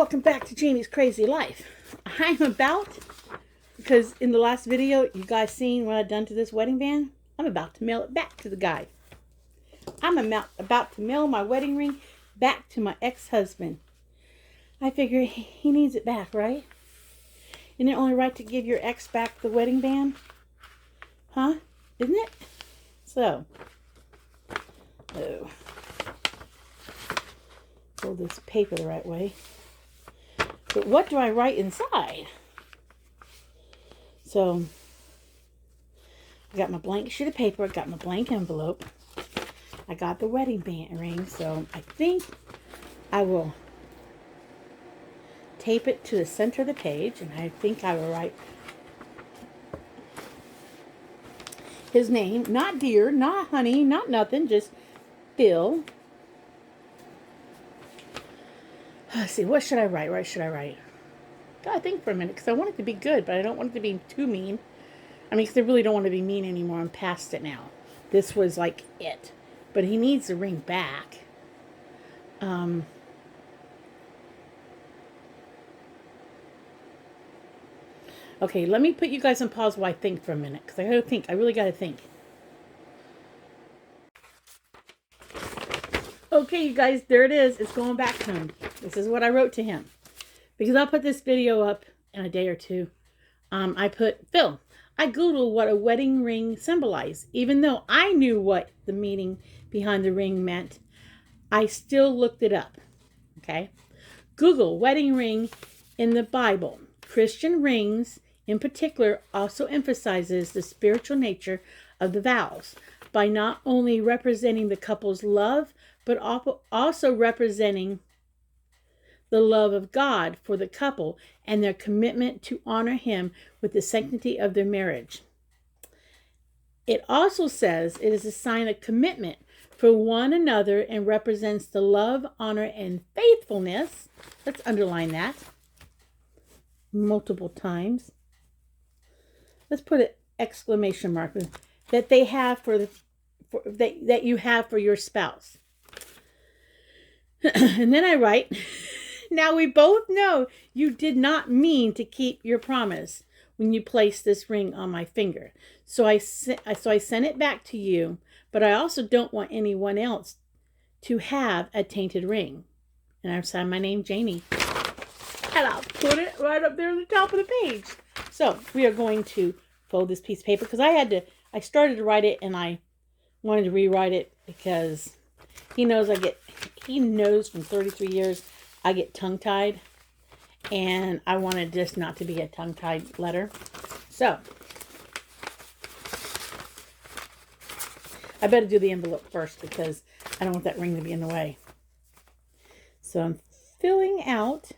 welcome back to Janie's Crazy Life. Because in the last video, you guys seen what I've done to this wedding band? I'm about to mail it back to the guy. I'm about to mail my wedding ring back to my ex-husband. I figure he needs it back, right? Isn't it only right to give your ex back the wedding band? Huh? Isn't it? So, fold this paper the right way. But what do I write inside? So, I got my blank sheet of paper. I got my blank envelope. I got the wedding band ring. So, I think I will tape it to the center of the page. And I think I will write his name. Not dear, not honey, not nothing. Just Phil. Let's see, what should I write? What should I write? Gotta think for a minute, because I want it to be good, but I don't want it to be too mean. I mean, because I really don't want to be mean anymore. I'm past it now. This was like it. But he needs the ring back. Okay, let me put you guys on pause while I think for a minute, because I gotta think. I really gotta think. Okay, you guys, there it is. It's going back to him. This is what I wrote to him. Because I'll put this video up in a day or two. I put, Phil, I Googled what a wedding ring symbolized. Even though I knew what the meaning behind the ring meant, I still looked it up. Okay? Google wedding ring in the Bible. Christian rings, in particular, also emphasizes the spiritual nature of the vows by not only representing the couple's love, but also representing the love of God for the couple and their commitment to honor Him with the sanctity of their marriage. It also says it is a sign of commitment for one another and represents the love, honor, and faithfulness. Let's underline that multiple times. Let's put an exclamation mark that they have that you have for your spouse. And then I write, now we both know you did not mean to keep your promise when you placed this ring on my finger. So I sent it back to you, but I also don't want anyone else to have a tainted ring. And I've signed my name, Janie. And I'll put it right up there on the top of the page. So we are going to fold this piece of paper because I started to write it and I wanted to rewrite it because he knows from 33 years I get tongue-tied, and I wanted this not to be a tongue-tied letter. So, I better do the envelope first because I don't want that ring to be in the way. So, I'm filling out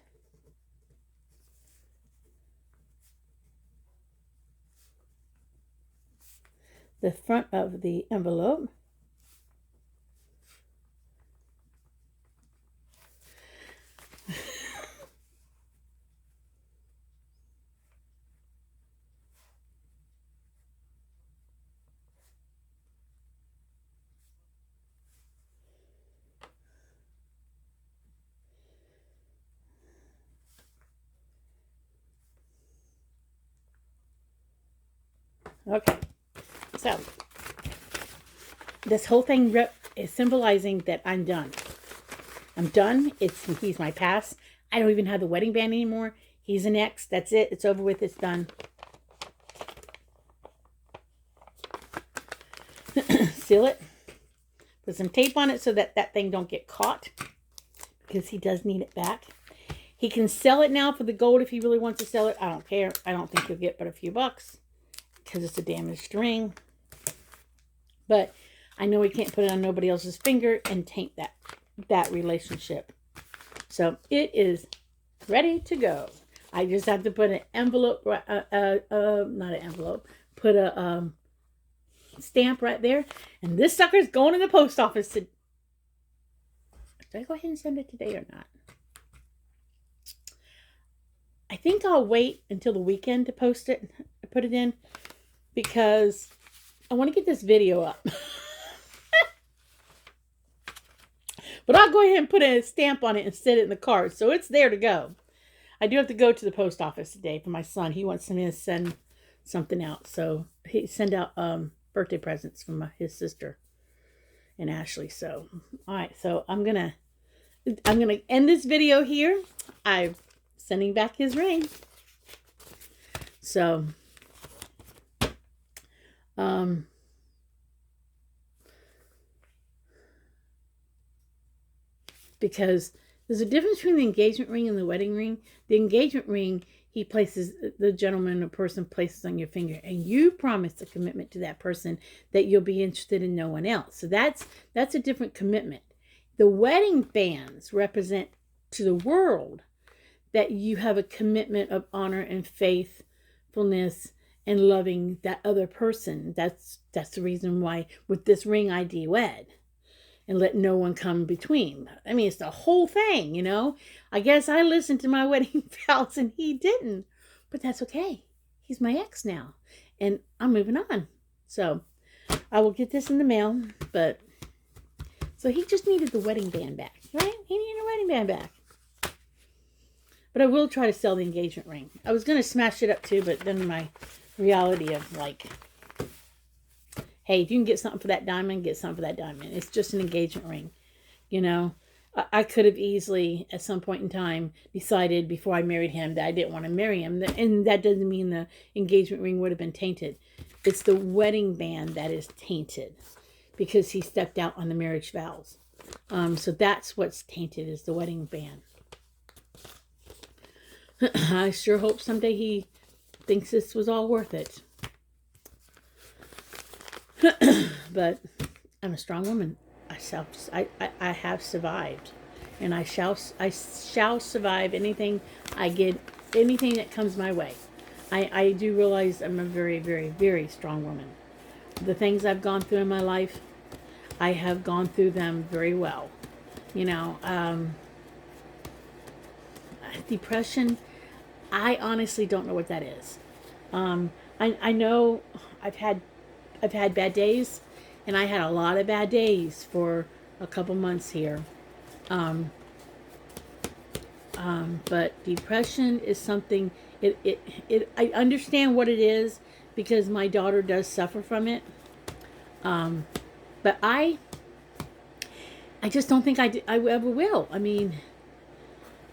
the front of the envelope. Okay, so this whole thing is symbolizing that I'm done. I'm done. He's my past. I don't even have the wedding band anymore. He's an ex. That's it. It's over with. It's done. Seal it. Put some tape on it so that thing don't get caught, because he does need it back. He can sell it now for the gold if he really wants to sell it. I don't care. I don't think he'll get but a few bucks because it's a damaged ring. But I know he can't put it on nobody else's finger and taint that relationship. So it is ready to go. I just have to put an envelope, not an envelope, put a stamp right there. And this sucker's going in the post office. Should I go ahead and send it today or not? I think I'll wait until the weekend to post it, put it in, because I want to get this video up. But I'll go ahead and put a stamp on it and set it in the card. So it's there to go. I do have to go to the post office today for my son. He wants me to send something out. So he send out birthday presents from his sister and Ashley. So, all right. So I'm going to end this video here. I'm sending back his ring. So, because there's a difference between the engagement ring and the wedding ring. The engagement ring, the gentleman or person places on your finger, and you promise a commitment to that person that you'll be interested in no one else. So that's a different commitment. The wedding bands represent to the world that you have a commitment of honor and faithfulness and loving that other person. That's the reason why with this ring I de-wed. And let no one come between. I mean, it's the whole thing, you know. I guess I listened to my wedding vows and he didn't. But that's okay. He's my ex now. And I'm moving on. So, I will get this in the mail. But, so he just needed the wedding band back, right? He needed a wedding band back. But I will try to sell the engagement ring. I was going to smash it up too, but then my reality of like, hey, if you can get something for that diamond, get something for that diamond. It's just an engagement ring. You know, I could have easily, at some point in time, decided before I married him that I didn't want to marry him. And that doesn't mean the engagement ring would have been tainted. It's the wedding band that is tainted because he stepped out on the marriage vows. So that's what's tainted, is the wedding band. I sure hope someday he thinks this was all worth it. But I'm a strong woman. I have survived, and I shall survive anything that comes my way. I do realize I'm a very, very, very strong woman. The things I've gone through in my life, I have gone through them very well. You know, depression, I honestly don't know what that is. I know I've had bad days, and I had a lot of bad days for a couple months here. But depression is something, I understand what it is because my daughter does suffer from it. But I just don't think I ever will. I mean,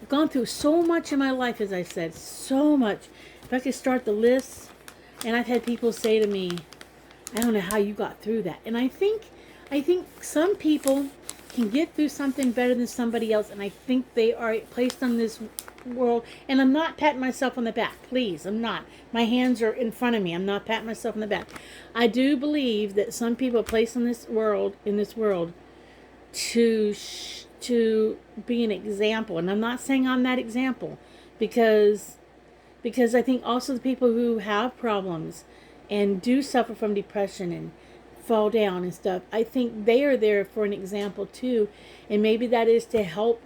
I've gone through so much in my life, as I said, so much. If I could start the list, and I've had people say to me, I don't know how you got through that. And I think some people can get through something better than somebody else. And I think they are placed on this world. And I'm not patting myself on the back. Please, I'm not. My hands are in front of me. I'm not patting myself on the back. I do believe that some people are placed in this world to be an example. And I'm not saying I'm that example. Because I think also the people who have problems and do suffer from depression and fall down and stuff, I think they are there for an example too. And maybe that is to help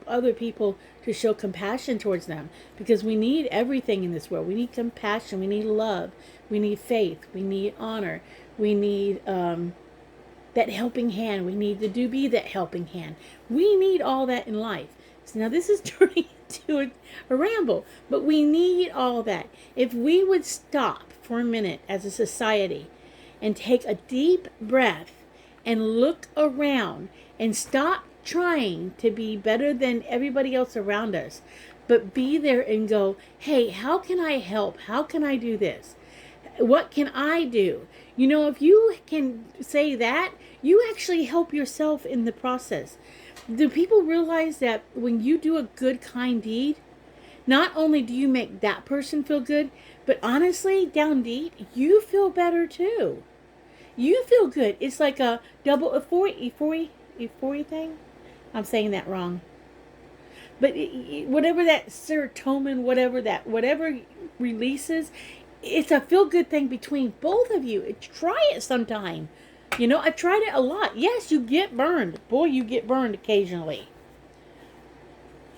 other people, to show compassion towards them, because we need everything in this world. We need compassion, we need love, we need faith, we need honor, we need that helping hand. We need to be that helping hand. We need all that in life. So now this is turning into a ramble, but we need all that. If we would stop for a minute as a society and take a deep breath and look around and stop trying to be better than everybody else around us, but be there and go, hey, how can I help? How can I do this? What can I do? You know, if you can say that, you actually help yourself in the process. Do people realize that when you do a good, kind deed, not only do you make that person feel good, but honestly, down deep, you feel better too. You feel good. It's like a double euphoria thing. I'm saying that wrong. But whatever that serotonin, whatever releases, it's a feel good thing between both of you. Try it sometime. You know, I've tried it a lot. Yes, you get burned. Boy, you get burned occasionally.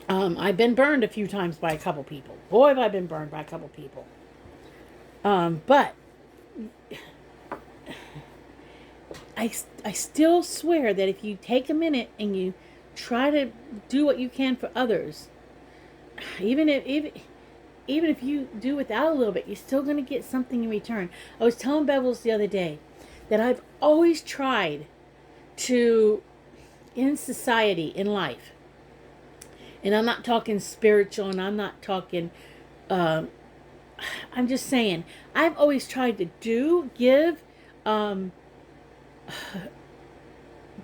I've been burned a few times by a couple people. Boy, have I been burned by a couple people. But I still swear that if you take a minute and you try to do what you can for others. Even if you do without a little bit, you're still going to get something in return. I was telling Bevels the other day that I've always tried to, in society, in life, and I'm not talking spiritual, and I'm not talking, I'm just saying, I've always tried to give,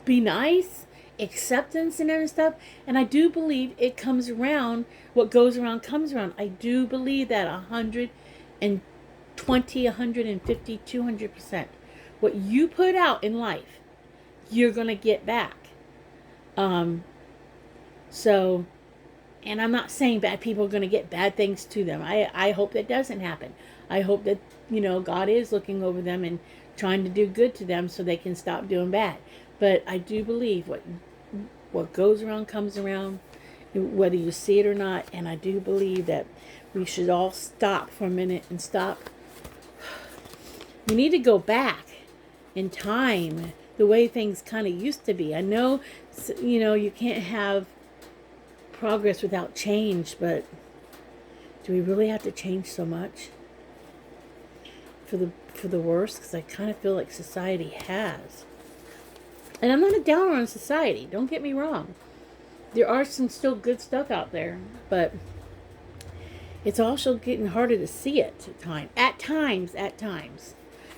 be nice, acceptance and other stuff. And I do believe it comes around. What goes around comes around. I do believe that 120, 150, 200%. What you put out in life, you're going to get back. So, and I'm not saying bad people are going to get bad things to them. I hope that doesn't happen. I hope that, God is looking over them and trying to do good to them so they can stop doing bad. But I do believe what goes around comes around, whether you see it or not. And I do believe that we should all stop for a minute and stop. We need to go back in time the way things kind of used to be. I know, you can't have progress without change, but do we really have to change so much for the worse? Because I kind of feel like society has. And I'm not a downer on society, don't get me wrong. There are some still good stuff out there, but it's also getting harder to see it at times.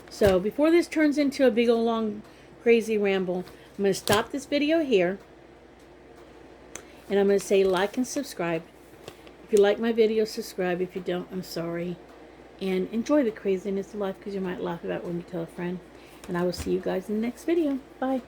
So before this turns into a big old long crazy ramble, I'm going to stop this video here. And I'm going to say like and subscribe. If you like my video, subscribe. If you don't, I'm sorry. And enjoy the craziness of life, because you might laugh about it when you tell a friend. And I will see you guys in the next video. Bye.